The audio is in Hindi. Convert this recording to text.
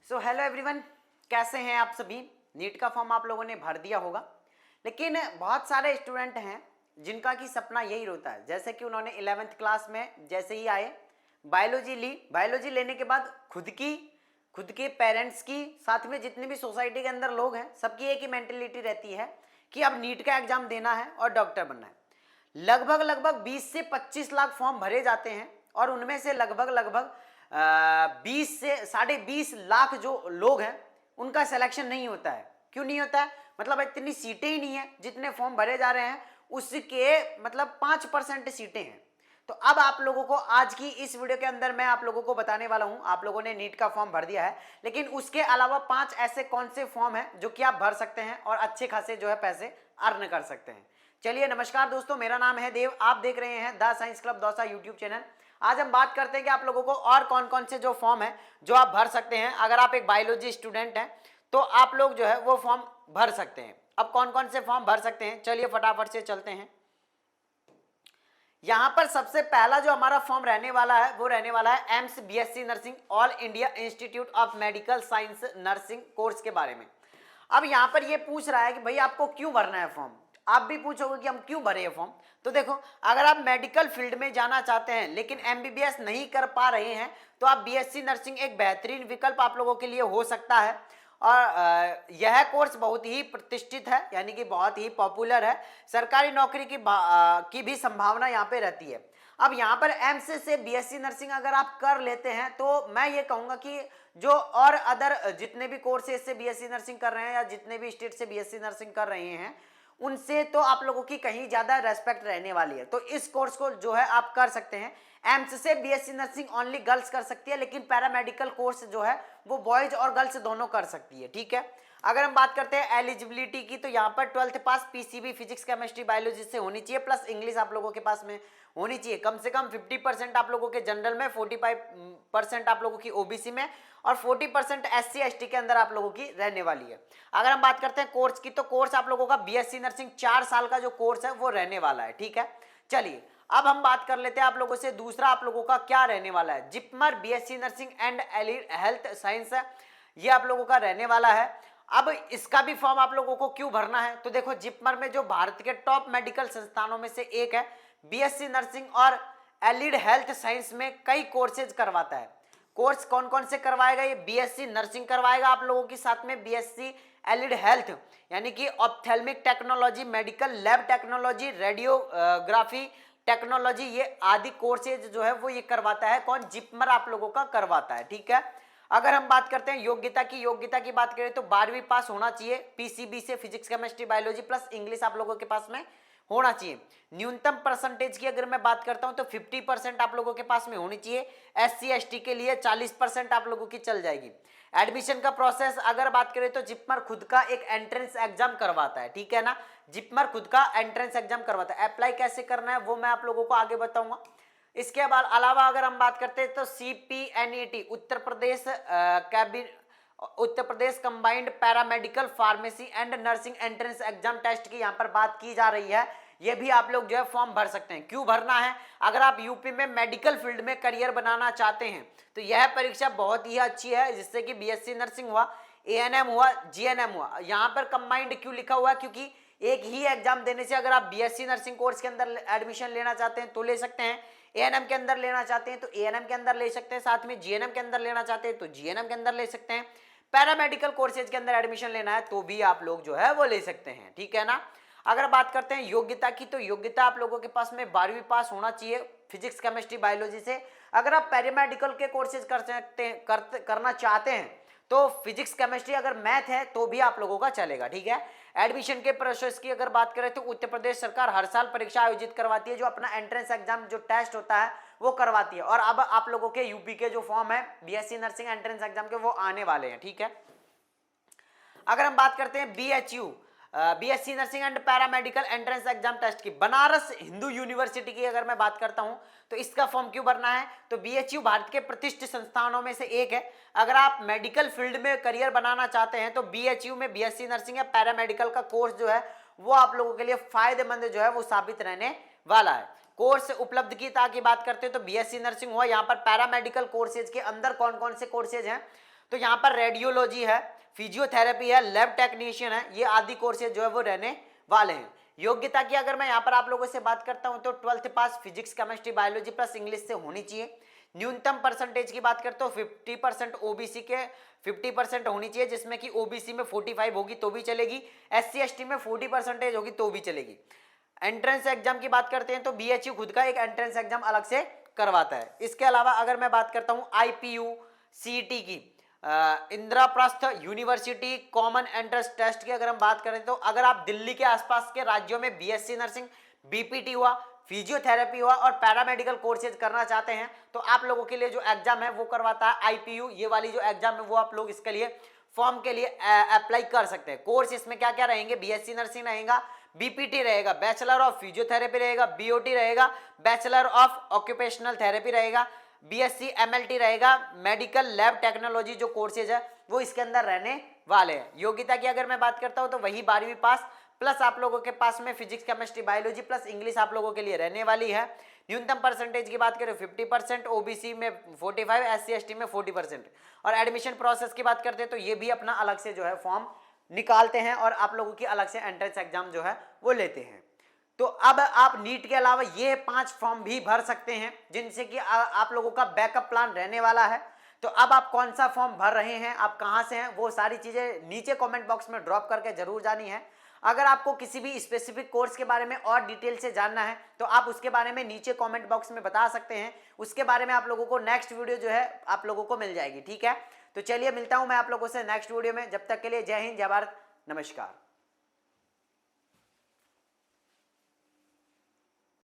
सो हेलो एवरीवन, कैसे हैं आप सभी। नीट का फॉर्म आप लोगों ने भर दिया होगा, लेकिन बहुत सारे स्टूडेंट हैं जिनका कि सपना यही रहता है। जैसे कि उन्होंने 11th क्लास में जैसे ही आए बायोलॉजी ली, बायोलॉजी लेने के बाद खुद के पेरेंट्स की, साथ में जितने भी सोसाइटी के अंदर लोग हैं, सबकी एक ही मेंटेलिटी रहती है कि अब नीट का एग्जाम देना है और डॉक्टर बनना है। लगभग 20 से 25 लाख फॉर्म भरे जाते हैं और उनमें से लगभग 20 से 20.5 लाख जो लोग हैं उनका सिलेक्शन नहीं होता है। क्यों नहीं होता है? मतलब इतनी सीटें ही नहीं है, जितने फॉर्म भरे जा रहे हैं उसके मतलब 5% सीटें हैं। तो अब आप लोगों को आज की इस वीडियो के अंदर मैं आप लोगों को बताने वाला हूं। आप लोगों ने नीट का फॉर्म भर दिया है, लेकिन उसके अलावा 5 ऐसे कौन से फॉर्म हैं जो कि आप भर सकते हैं और अच्छे खासे जो है पैसे अर्न कर सकते हैं। चलिए, नमस्कार दोस्तों, मेरा नाम है देव, आप देख रहे हैं the science club Dausa YouTube channel. आज हम बात करते हैं कि आप लोगों को और कौन कौन से जो फॉर्म है जो आप भर सकते हैं। अगर आप एक बायोलॉजी स्टूडेंट हैं तो आप लोग जो है वो फॉर्म भर सकते हैं। अब कौन कौन से फॉर्म भर सकते हैं, चलिए फटाफट से चलते हैं। यहां पर सबसे पहला जो हमारा फॉर्म रहने वाला है वो रहने वाला है AIIMS BSc nursing all India institute of medical science nursing course के बारे में। अब यहां पर ये पूछ रहा है कि भाई आपको क्यों भरना है फॉर्म। आप भी पूछोगे कि हम क्यों भरे फॉर्म। तो देखो, अगर आप मेडिकल फील्ड में जाना चाहते हैं लेकिन एमबीबीएस नहीं कर पा रहे हैं तो आप बीएससी नर्सिंग एक बेहतरीन विकल्प आप लोगों के लिए हो सकता है। और यह कोर्स बहुत ही प्रतिष्ठित है, यानी कि बहुत ही पॉपुलर है। सरकारी नौकरी की भी संभावना यहाँ पे रहती है। अब यहाँ पर एम्स से बीएससी नर्सिंग अगर आप कर लेते हैं तो मैं ये कहूँगा कि जो और अदर जितने भी कोर्सेज से बीएससी नर्सिंग कर रहे हैं या जितने भी स्टेट से बीएससी नर्सिंग कर रहे हैं उनसे तो आप लोगों की कहीं ज्यादा रेस्पेक्ट रहने वाली है। तो इस कोर्स को जो है आप कर सकते हैं। एम्स से बीएससी नर्सिंग ओनली गर्ल्स कर सकती है, लेकिन पैरामेडिकल कोर्स जो है वो बॉयज और गर्ल्स दोनों कर सकती है। ठीक है, अगर हम बात करते हैं एलिजिबिलिटी की तो यहाँ पर 12th पास पीसीबी फिजिक्स केमिस्ट्री बायोलॉजी से होनी चाहिए, प्लस इंग्लिश आप लोगों के पास में होनी चाहिए। कम से कम 50% आप लोगों के जनरल में, 45% आप लोगों की ओबीसी में और 40% एससी एसटी के अंदर आप लोगों की रहने वाली है। अगर हम बात करते हैं कोर्स की तो कोर्स आप लोगों का बीएससी नर्सिंग 4 साल का जो कोर्स है वो रहने वाला है। ठीक है, चलिए अब हम बात कर लेते हैं आप लोगों से दूसरा आप लोगों का क्या रहने वाला है। JIPMER BSc nursing and allied health science है, ये आप लोगों का रहने वाला है। अब इसका भी फॉर्म आप लोगों को क्यों भरना है, तो देखो जिपमर में जो भारत के टॉप मेडिकल संस्थानों में से एक है, बीएससी नर्सिंग और एलिड हेल्थ साइंस में कई कोर्सेज करवाता है। कोर्स कौन कौन से करवाएगा? ये बीएससी नर्सिंग करवाएगा आप लोगों के साथ में बीएससी एलिड हेल्थ यानी कि ophthalmic technology, medical lab technology, radiography technology, ये आदि कोर्सेज जो है वो ये करवाता है। कौन? जिपमर आप लोगों का करवाता है। ठीक है, अगर हम बात करते हैं योग्यता की बात करें तो 12वीं पास होना चाहिए पीसीबी से physics chemistry biology plus English आप लोगों के पास में होना चाहिए। न्यूनतम परसेंटेज की अगर मैं बात करता हूं तो 50% आप लोगों के पास में होनी चाहिए। एससी एसटी के लिए 40% आप लोगों की चल जाएगी। एडमिशन का प्रोसेस अगर बात करें तो जिपमर खुद का एक एंट्रेंस एग्जाम करवाता है। ठीक है ना, जिपमर खुद का एंट्रेंस एग्जाम करवाता है। अप्लाई कैसे करना है वो मैं आप लोगों को आगे बताऊंगा। इसके बाद अलावा अगर हम बात करते हैं तो CPNET Uttar Pradesh combined paramedical pharmacy and nursing entrance exam test की यहाँ पर बात की जा रही है। ये भी आप लोग जो है फॉर्म भर सकते हैं। क्यों भरना है? अगर आप यूपी में मेडिकल फील्ड में करियर बनाना चाहते हैं तो यह परीक्षा बहुत ही अच्छी है, जिससे कि बीएससी नर्सिंग हुआ, एएनएम हुआ, जीएनएम हुआ। यहाँ पर कंबाइंड क्यों लिखा हुआ है? क्योंकि एक ही एग्जाम देने से अगर आप बीएससी नर्सिंग कोर्स के अंदर एडमिशन लेना चाहते हैं तो ले सकते हैं, एएनएम के अंदर लेना चाहते हैं तो एएनएम के अंदर ले सकते हैं, साथ में जीएनएम के अंदर लेना चाहते हैं तो जीएनएम के अंदर ले सकते हैं, पैरामेडिकल कोर्सेज के अंदर एडमिशन लेना है तो भी आप लोग जो है वो ले सकते हैं। ठीक है ना। अगर बात करते हैं योग्यता की तो योग्यता आप लोगों के पास में 12वीं पास होना चाहिए फिजिक्स केमिस्ट्री बायोलॉजी से। अगर आप पैरामेडिकल के कोर्सेज करना चाहते हैं तो फिजिक्स केमिस्ट्री अगर मैथ है तो भी आप लोगों का चलेगा। ठीक है, एडमिशन के प्रोसेस की अगर बात करें तो उत्तर प्रदेश सरकार हर साल परीक्षा आयोजित करवाती है, जो अपना एंट्रेंस एग्जाम जो टेस्ट होता है वो करवाती है। और अब आप लोगों के यूपी के जो फॉर्म है बीएससी नर्सिंग एंट्रेंस एग्जाम के वो आने वाले हैं। ठीक है, अगर हम बात करते हैं BHU BSc nursing and paramedical entrance exam test की, बनारस हिंदू यूनिवर्सिटी की अगर मैं बात करता हूं तो इसका फॉर्म क्यों भरना है? तो बीएचयू भारत के प्रतिष्ठित संस्थानों में से एक है। अगर आप मेडिकल फील्ड में करियर बनाना चाहते हैं तो बीएचयू में बीएससी नर्सिंग या पैरामेडिकल का कोर्स जो है वो आप लोगों के लिए फायदेमंद जो है वो साबित रहने वाला है। कोर्स उपलब्धता की बात करते हैं तो बीएससी नर्सिंग हुआ, यहाँ पर पैरामेडिकल कोर्सेज के अंदर कौन कौन से कोर्सेज हैं तो यहाँ पर रेडियोलॉजी है, फिजियोथेरेपी है, लैब टेक्नीशियन है, ये आदि कोर्सेज जो है वो रहने वाले हैं। योग्यता की अगर मैं यहाँ पर आप लोगों से बात करता हूँ तो 12th pass physics, chemistry, biology plus English से होनी चाहिए। न्यूनतम परसेंटेज की बात करते हो 50% ओबीसी के 50% होनी चाहिए, जिसमें कि ओबीसी में 45 होगी तो भी चलेगी, एससी एसटी में 40% होगी तो भी चलेगी। एंट्रेंस एग्जाम की बात करते हैं तो बीएचयू खुद का एक एंट्रेंस एग्जाम अलग से करवाता है। इसके अलावा अगर मैं बात करता हूँ आईपीयू सीईटी की, Indraprastha University common entrance test की अगर हम बात करें तो अगर आप दिल्ली के आसपास के राज्यों में बीएससी नर्सिंग, बीपीटी हुआ, फिजियोथेरेपी हुआ और पैरामेडिकल कोर्सेज करना चाहते हैं तो आप लोगों के लिए जो एग्जाम है वो करवाता है आईपीयू। ये वाली जो एग्जाम है वो आप लोग इसके लिए फॉर्म के लिए अप्लाई कर सकते हैं। कोर्स इसमें क्या क्या रहेंगे, बीएससी नर्सिंग रहेगा, बीपीटी रहेगा, बैचलर ऑफ फिजियोथेरेपी रहेगा, बीओटी रहेगा, बैचलर ऑफ ऑक्यूपेशनल थेरेपी रहेगा, बीएससी एमएलटी रहेगा, मेडिकल लैब टेक्नोलॉजी जो कोर्सेज है वो इसके अंदर रहने वाले हैं। योग्यता की अगर मैं बात करता हूं तो वही 12वीं पास प्लस आप लोगों के पास में physics, chemistry, biology plus English आप लोगों के लिए रहने वाली है। न्यूनतम परसेंटेज की बात करें 50%, ओबीसी में 45, एससी एसटी में 40%। और एडमिशन प्रोसेस की बात करते हैं तो ये भी अपना अलग से जो है फॉर्म निकालते हैं और आप लोगों की अलग से एंट्रेंस एग्जाम जो है वो लेते हैं। तो अब आप नीट के अलावा ये 5 फॉर्म भी भर सकते हैं जिनसे कि आप लोगों का बैकअप प्लान रहने वाला है। तो अब आप कौन सा फॉर्म भर रहे हैं, आप कहां से हैं, वो सारी चीजें नीचे कमेंट बॉक्स में ड्रॉप करके जरूर जानी है। अगर आपको किसी भी स्पेसिफिक कोर्स के बारे में और डिटेल से जानना है तो आप उसके बारे में नीचे कमेंट बॉक्स में बता सकते हैं। उसके बारे में आप लोगों को नेक्स्ट वीडियो जो है आप लोगों को मिल जाएगी, ठीक है। तो चलिए मिलता हूं मैं आप लोगों से नेक्स्ट वीडियो में। जब तक के लिए जय हिंद, जय भारत, नमस्कार।